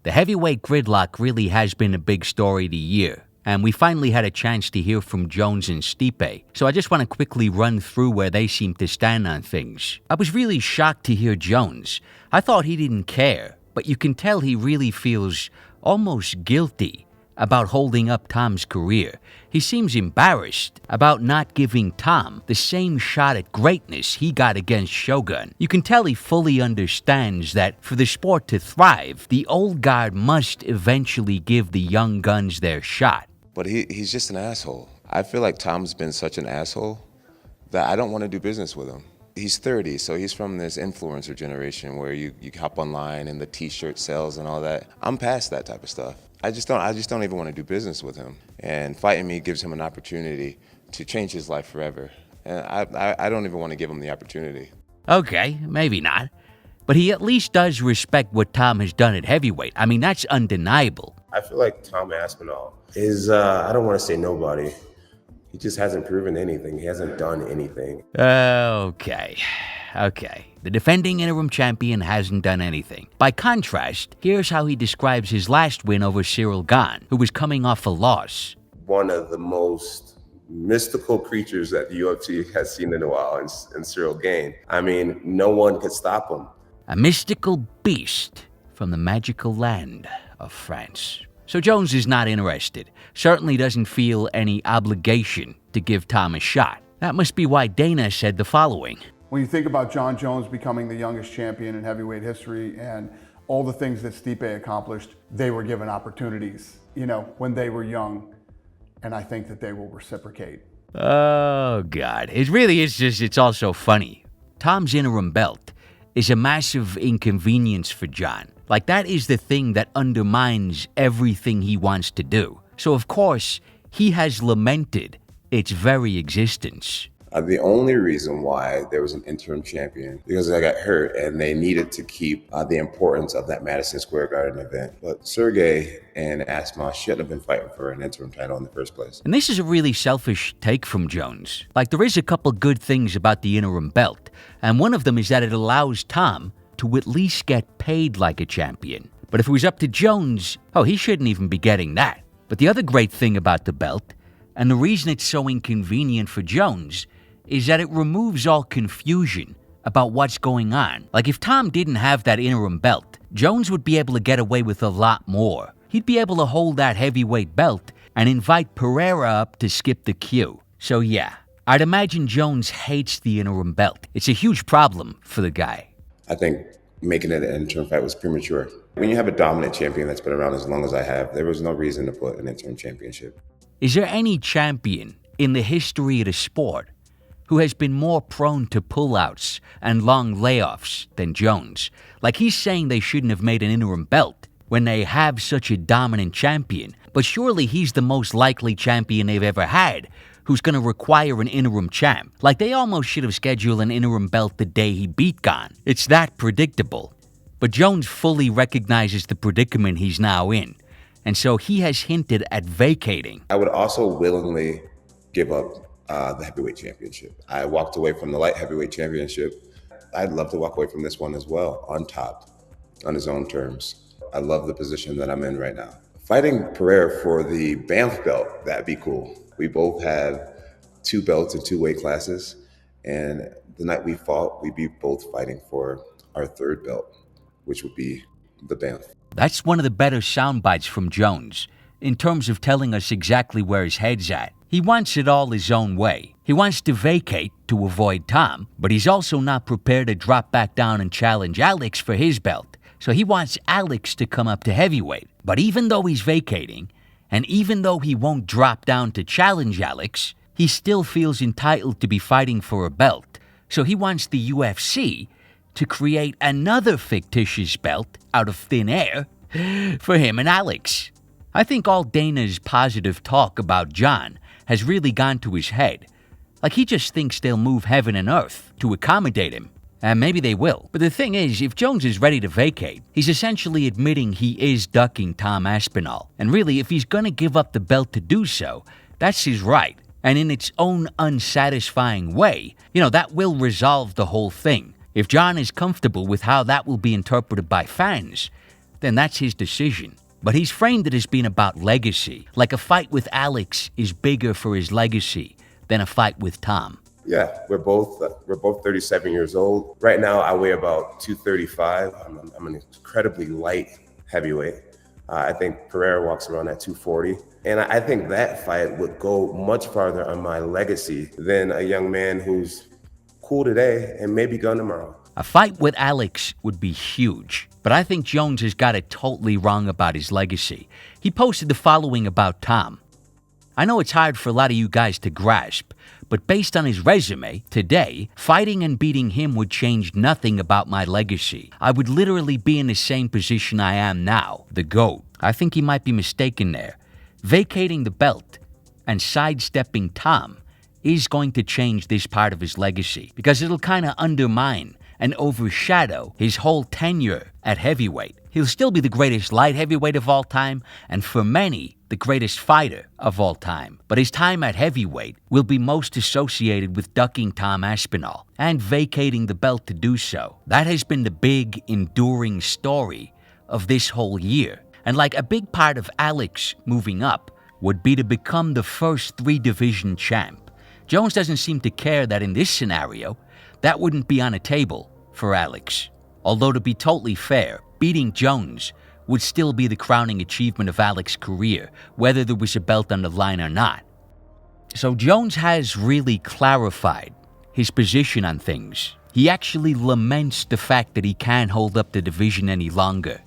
The heavyweight gridlock really has been a big story of the year, and we finally had a chance to hear from Jones and Stipe, so I just want to quickly run through where they seem to stand on things. I was really shocked to hear Jones. I thought he didn't care, but you can tell he really feels almost guilty about holding up Tom's career. He seems embarrassed about not giving Tom the same shot at greatness he got against Shogun. You can tell he fully understands that for the sport to thrive, the old guard must eventually give the young guns their shot. But he's just an asshole. I feel like Tom's been such an asshole that I don't want to do business with him. He's 30, so he's from this influencer generation where you hop online and the t-shirt sales and all that. I'm past that type of stuff. I just don't even want to do business with him. And fighting me gives him an opportunity to change his life forever. And I don't even want to give him the opportunity. Okay, maybe not. But he at least does respect what Tom has done at heavyweight. I mean, that's undeniable. I feel like Tom Aspinall is, I don't want to say nobody. He just hasn't proven anything. He hasn't done anything. Okay. The defending interim champion hasn't done anything. By contrast, here's how he describes his last win over Cyril Gane, who was coming off a loss. One of the most mystical creatures that the UFC has seen in a while in Cyril Gane. I mean, no one could stop him. A mystical beast from the magical land of France. So Jones is not interested. Certainly doesn't feel any obligation to give Tom a shot. That must be why Dana said the following. When you think about Jon Jones becoming the youngest champion in heavyweight history and all the things that Stipe accomplished, they were given opportunities, when they were young. And I think that they will reciprocate. Oh, God. It's also funny. Tom's interim belt is a massive inconvenience for Jon. Like, that is the thing that undermines everything he wants to do. So, of course, he has lamented its very existence. The only reason why there was an interim champion, because I got hurt and they needed to keep the importance of that Madison Square Garden event. But Sergey and Aspinall shouldn't have been fighting for an interim title in the first place. And this is a really selfish take from Jones. Like, there is a couple good things about the interim belt, and one of them is that it allows Tom to at least get paid like a champion. But if it was up to Jones, he shouldn't even be getting that. But the other great thing about the belt, and the reason it's so inconvenient for Jones, is that it removes all confusion about what's going on. Like, if Tom didn't have that interim belt, Jones would be able to get away with a lot more. He'd be able to hold that heavyweight belt and invite Pereira up to skip the queue. So yeah, I'd imagine Jones hates the interim belt. It's a huge problem for the guy. I think making it an interim fight was premature. When you have a dominant champion that's been around as long as I have, there was no reason to put an interim championship. Is there any champion in the history of the sport who has been more prone to pullouts and long layoffs than Jones? Like, he's saying they shouldn't have made an interim belt when they have such a dominant champion, but surely he's the most likely champion they've ever had who's going to require an interim champ. Like, they almost should have scheduled an interim belt the day he beat Gane. It's that predictable. But Jones fully recognizes the predicament he's now in, and so he has hinted at vacating. I would also willingly give up the heavyweight championship. I walked away from the light heavyweight championship. I'd love to walk away from this one as well, on top, on his own terms. I love the position that I'm in right now. Fighting Pereira for the Banff belt, that'd be cool. We both have 2 belts in 2 weight classes, and the night we fought, we'd be both fighting for our 3rd belt, which would be the Banff. That's one of the better sound bites from Jones, in terms of telling us exactly where his head's at. He wants it all his own way. He wants to vacate to avoid Tom, but he's also not prepared to drop back down and challenge Alex for his belt. So he wants Alex to come up to heavyweight. But even though he's vacating, and even though he won't drop down to challenge Alex, he still feels entitled to be fighting for a belt. So he wants the UFC to create another fictitious belt out of thin air for him and Alex. I think all Dana's positive talk about Jon has really gone to his head. Like, he just thinks they'll move heaven and earth to accommodate him. And maybe they will. But the thing is, if Jones is ready to vacate, he's essentially admitting he is ducking Tom Aspinall. And really, if he's going to give up the belt to do so, that's his right. And in its own unsatisfying way, that will resolve the whole thing. If Jon is comfortable with how that will be interpreted by fans, then that's his decision. But he's framed it as being about legacy, like a fight with Alex is bigger for his legacy than a fight with Tom. Yeah, we're both 37 years old. Right now, I weigh about 235. I'm an incredibly light heavyweight. I think Pereira walks around at 240. And I think that fight would go much farther on my legacy than a young man who's cool today and maybe gone tomorrow. A fight with Alex would be huge, but I think Jones has got it totally wrong about his legacy. He posted the following about Tom. I know it's hard for a lot of you guys to grasp, but based on his resume, today, fighting and beating him would change nothing about my legacy. I would literally be in the same position I am now, the GOAT. I think he might be mistaken there. Vacating the belt and sidestepping Tom is going to change this part of his legacy because it'll kind of undermine and overshadow his whole tenure at heavyweight. He'll still be the greatest light heavyweight of all time, and for many, the greatest fighter of all time. But his time at heavyweight will be most associated with ducking Tom Aspinall and vacating the belt to do so. That has been the big, enduring story of this whole year. And like a big part of Alex moving up would be to become the first 3-division champ. Jones doesn't seem to care that in this scenario, that wouldn't be on a table for Alex. Although to be totally fair, beating Jones would still be the crowning achievement of Alex's career, whether there was a belt on the line or not. So Jones has really clarified his position on things. He actually laments the fact that he can't hold up the division any longer.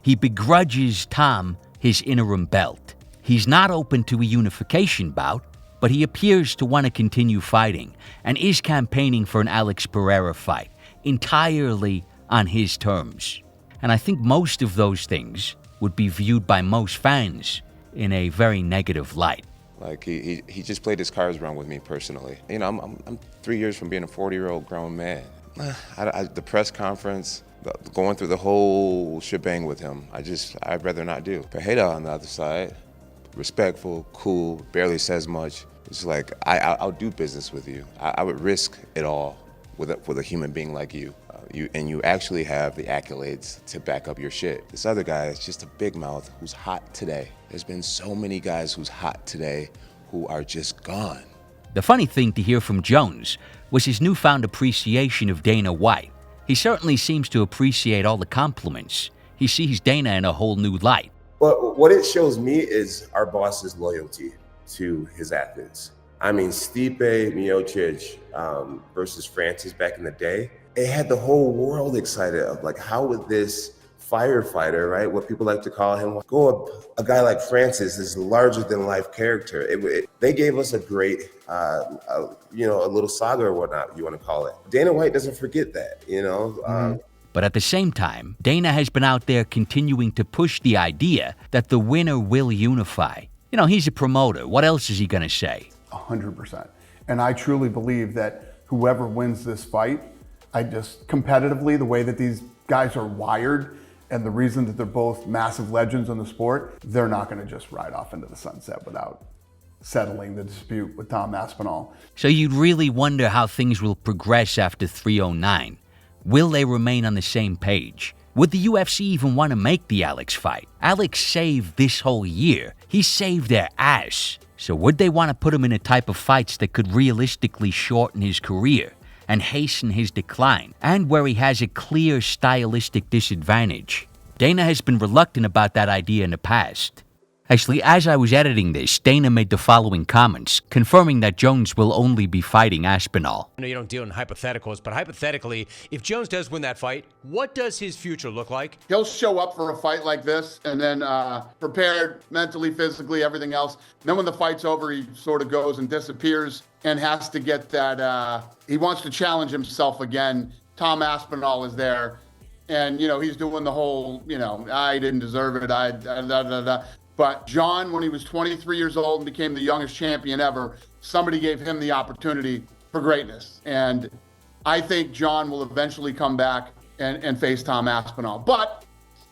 He begrudges Tom his interim belt. He's not open to a unification bout, but he appears to want to continue fighting and is campaigning for an Alex Pereira fight, entirely on his terms. And I think most of those things would be viewed by most fans in a very negative light. Like he just played his cards wrong with me personally. You know, I'm 3 years from being a 40-year-old grown man. The press conference, going through the whole shebang with him, I'd rather not do. Pereira on the other side, respectful, cool, barely says much. It's like, I'll do business with you. I would risk it all with a human being like you. You actually have the accolades to back up your shit. This other guy is just a big mouth who's hot today. There's been so many guys who's hot today who are just gone. The funny thing to hear from Jones was his newfound appreciation of Dana White. He certainly seems to appreciate all the compliments. He sees Dana in a whole new light. Well, what it shows me is our boss's loyalty to his athletes. I mean, Stipe Miocic versus Francis back in the day, it had the whole world excited of like, how would this firefighter, right, what people like to call him, go up a guy like Francis, this larger than life character. They gave us a great, a little saga or whatnot, you want to call it. Dana White doesn't forget that, you know. But at the same time, Dana has been out there continuing to push the idea that the winner will unify. You know, he's a promoter. What else is he going to say? 100%. And I truly believe that whoever wins this fight, competitively, the way that these guys are wired and the reason that they're both massive legends in the sport, they're not going to just ride off into the sunset without settling the dispute with Tom Aspinall. So you'd really wonder how things will progress after 309. Will they remain on the same page? Would the UFC even want to make the Alex fight? Alex saved this whole year. He saved their ass. So would they want to put him in a type of fights that could realistically shorten his career and hasten his decline, and where he has a clear stylistic disadvantage? Dana has been reluctant about that idea in the past. Actually, as I was editing this, Dana made the following comments, confirming that Jones will only be fighting Aspinall. I know you don't deal in hypotheticals, but hypothetically, if Jones does win that fight, what does his future look like? He'll show up for a fight like this and then prepared mentally, physically, everything else. Then when the fight's over, he sort of goes and disappears and has to get that, he wants to challenge himself again. Tom Aspinall is there. And, he's doing the whole, I didn't deserve it, But Jon, when he was 23 years old and became the youngest champion ever, somebody gave him the opportunity for greatness. And I think Jon will eventually come back and face Tom Aspinall. But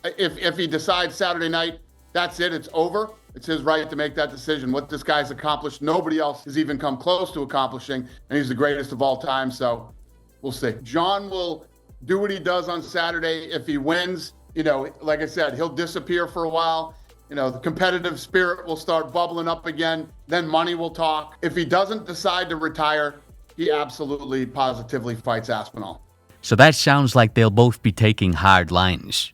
if he decides Saturday night, that's it, it's over. It's his right to make that decision. What this guy's accomplished, nobody else has even come close to accomplishing, and he's the greatest of all time, so we'll see. Jon will do what he does on Saturday. If he wins, You know, like I said, he'll disappear for a while. You know, the competitive spirit will start bubbling up again. Then money will talk. If he doesn't decide to retire, he absolutely, positively fights Aspinall. So that sounds like they'll both be taking hard lines.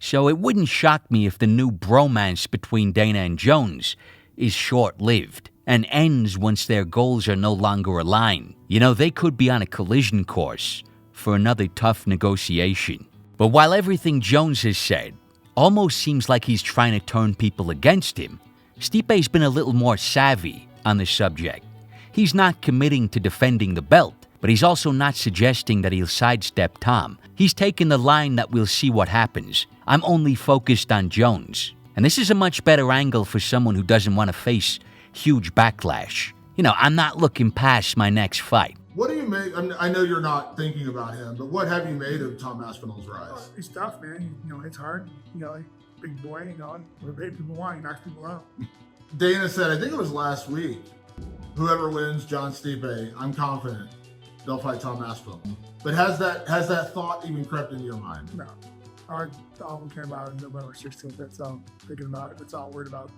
So it wouldn't shock me if the new bromance between Dana and Jones is short-lived and ends once their goals are no longer aligned. You know, they could be on a collision course for another tough negotiation. But while everything Jones has said almost seems like he's trying to turn people against him, Stipe's been a little more savvy on the subject. He's not committing to defending the belt, but he's also not suggesting that he'll sidestep Tom. He's taken the line that we'll see what happens. I'm only focused on Jones. And this is a much better angle for someone who doesn't want to face huge backlash. You know, I'm not looking past my next fight. What do you make? I know you're not thinking about him, but what have you made of Tom Aspinall's rise? He's tough, man. You know, it's hard. You know, like big boy. You know, what people want, he knocks people out. Dana said, I think it was last week, whoever wins John Stipe, I'm confident they'll fight Tom Aspinall. But has that thought even crept into your mind? No. All I'm caring about is November 16th. That's all I'm thinking about. That's all I'm worried about.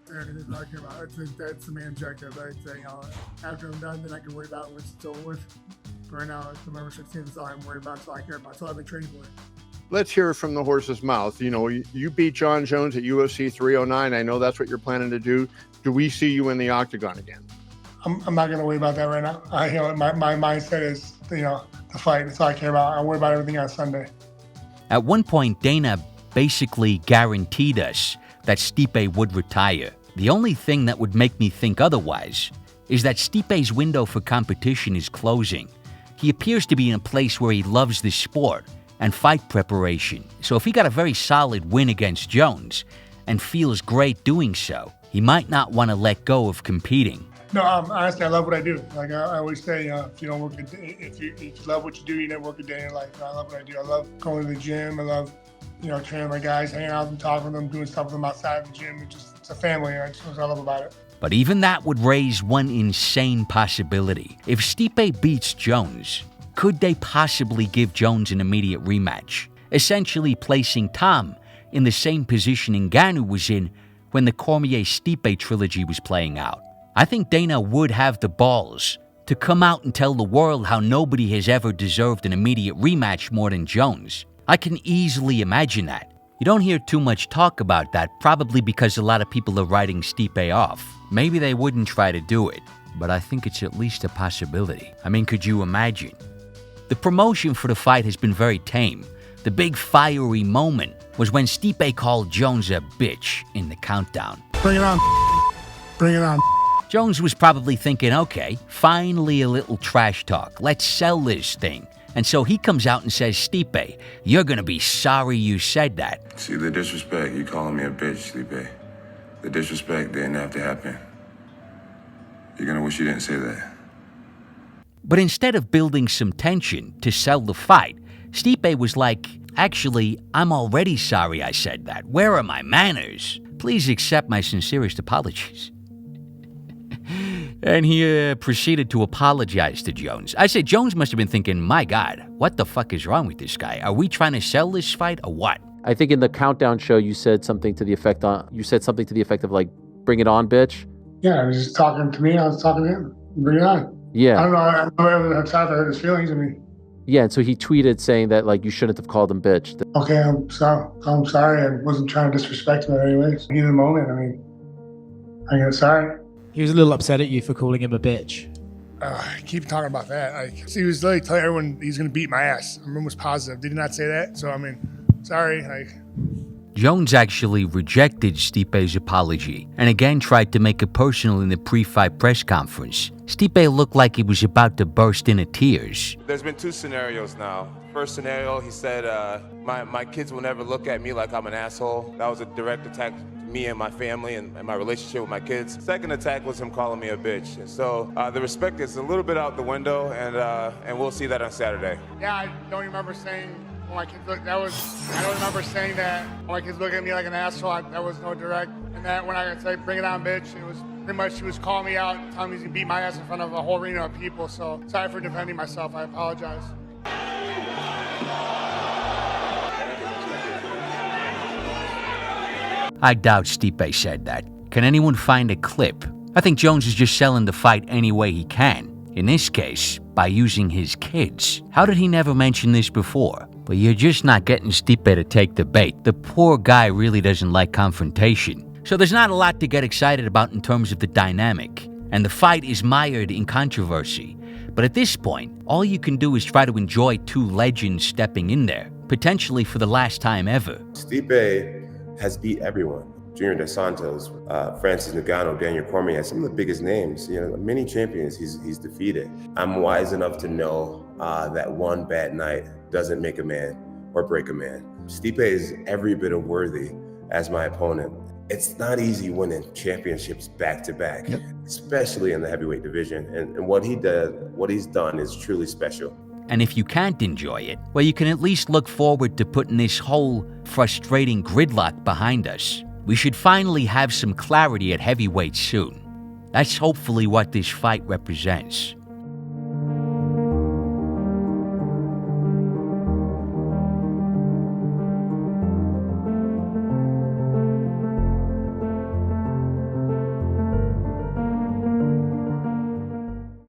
And it's not about. That's the main objective. Right? You know, after I'm done, then I can worry about what's still with. But right now, it's November 16th. That's all I'm worried about. That's all I care about. That's all I've been training for. Let's hear it from the horse's mouth. You know, you beat Jon Jones at UFC 309. I know that's what you're planning to do. Do we see you in the octagon again? I'm not going to worry about that right now. You know, my mindset is, you know, the fight. That's all I care about. I'll worry about everything on Sunday. At one point, Dana basically guaranteed us that Stipe would retire. The only thing that would make me think otherwise is that Stipe's window for competition is closing. He appears to be in a place where he loves the sport and fight preparation. So if he got a very solid win against Jones and feels great doing so, he might not want to let go of competing. No, honestly, I love what I do. Like I always say, if you don't work, if you love what you do, you never work a day in your life. I love what I do. I love going to the gym. I love, you know, training my guys, hanging out with them, talking with them, doing stuff with them outside of the gym. It's a family, and that's what I love about it. But even that would raise one insane possibility. If Stipe beats Jones, could they possibly give Jones an immediate rematch, essentially placing Tom in the same position Ngannou was in when the Cormier-Stipe trilogy was playing out? I think Dana would have the balls to come out and tell the world how nobody has ever deserved an immediate rematch more than Jones. I can easily imagine that. You don't hear too much talk about that, probably because a lot of people are writing Stipe off. Maybe they wouldn't try to do it, but I think it's at least a possibility. I mean, could you imagine? The promotion for the fight has been very tame. The big fiery moment was when Stipe called Jones a bitch in the countdown. Bring it on. Bring it on. Jones was probably thinking, okay, finally a little trash talk. Let's sell this thing. And so he comes out and says, Stipe, you're going to be sorry you said that. See, the disrespect, you calling me a bitch, Stipe. The disrespect didn't have to happen. You're going to wish you didn't say that. But instead of building some tension to sell the fight, Stipe was like, actually, I'm already sorry I said that. Where are my manners? Please accept my sincerest apologies. And he proceeded to apologize to Jones. I said Jones must have been thinking, my God, what the fuck is wrong with this guy? Are we trying to sell this fight or what? I think in the countdown show you said something to the effect of like, bring it on, bitch. Yeah, he was just talking to me. I was talking to him. Bring it on. Yeah. I don't know. I don't have time to hurt his feelings. I mean. Yeah, and so he tweeted saying that like you shouldn't have called him bitch. Okay, I'm sorry. I wasn't trying to disrespect him anyways. In the moment, I mean, I get sorry. He was a little upset at you for calling him a bitch. I keep talking about that. He was like telling everyone he's going to beat my ass. I'm almost positive. Did he not say that? So, I mean, sorry. Jones actually rejected Stipe's apology and again tried to make it personal in the pre-fight press conference. Stipe looked like he was about to burst into tears. There's been two scenarios now. First scenario, he said, my kids will never look at me like I'm an asshole. That was a direct attack to me and my family and my relationship with my kids. Second attack was him calling me a bitch. And so the respect is a little bit out the window, and we'll see that on Saturday. Yeah, I don't remember saying when my kids look. I don't remember saying that when my kids look at me like an asshole. That was no direct. And that when I said bring it on, bitch, it was pretty much she was calling me out, telling me he's gonna beat my ass in front of a whole arena of people. So sorry for defending myself. I apologize. I doubt Stipe said that. Can anyone find a clip? I think Jones is just selling the fight any way he can. In this case, by using his kids. How did he never mention this before? But you're just not getting Stipe to take the bait. The poor guy really doesn't like confrontation. So there's not a lot to get excited about in terms of the dynamic. And the fight is mired in controversy. But at this point, all you can do is try to enjoy two legends stepping in there, potentially for the last time ever. Stipe has beat everyone. Junior Dos Santos, Francis Ngannou, Daniel Cormier, some of the biggest names, many champions he's defeated. I'm wise enough to know that one bad night doesn't make a man or break a man. Stipe is every bit as worthy as my opponent. It's not easy winning championships back to back, especially in the heavyweight division. And what he's done is truly special. And if you can't enjoy it, well, you can at least look forward to putting this whole frustrating gridlock behind us. We should finally have some clarity at heavyweight soon. That's hopefully what this fight represents.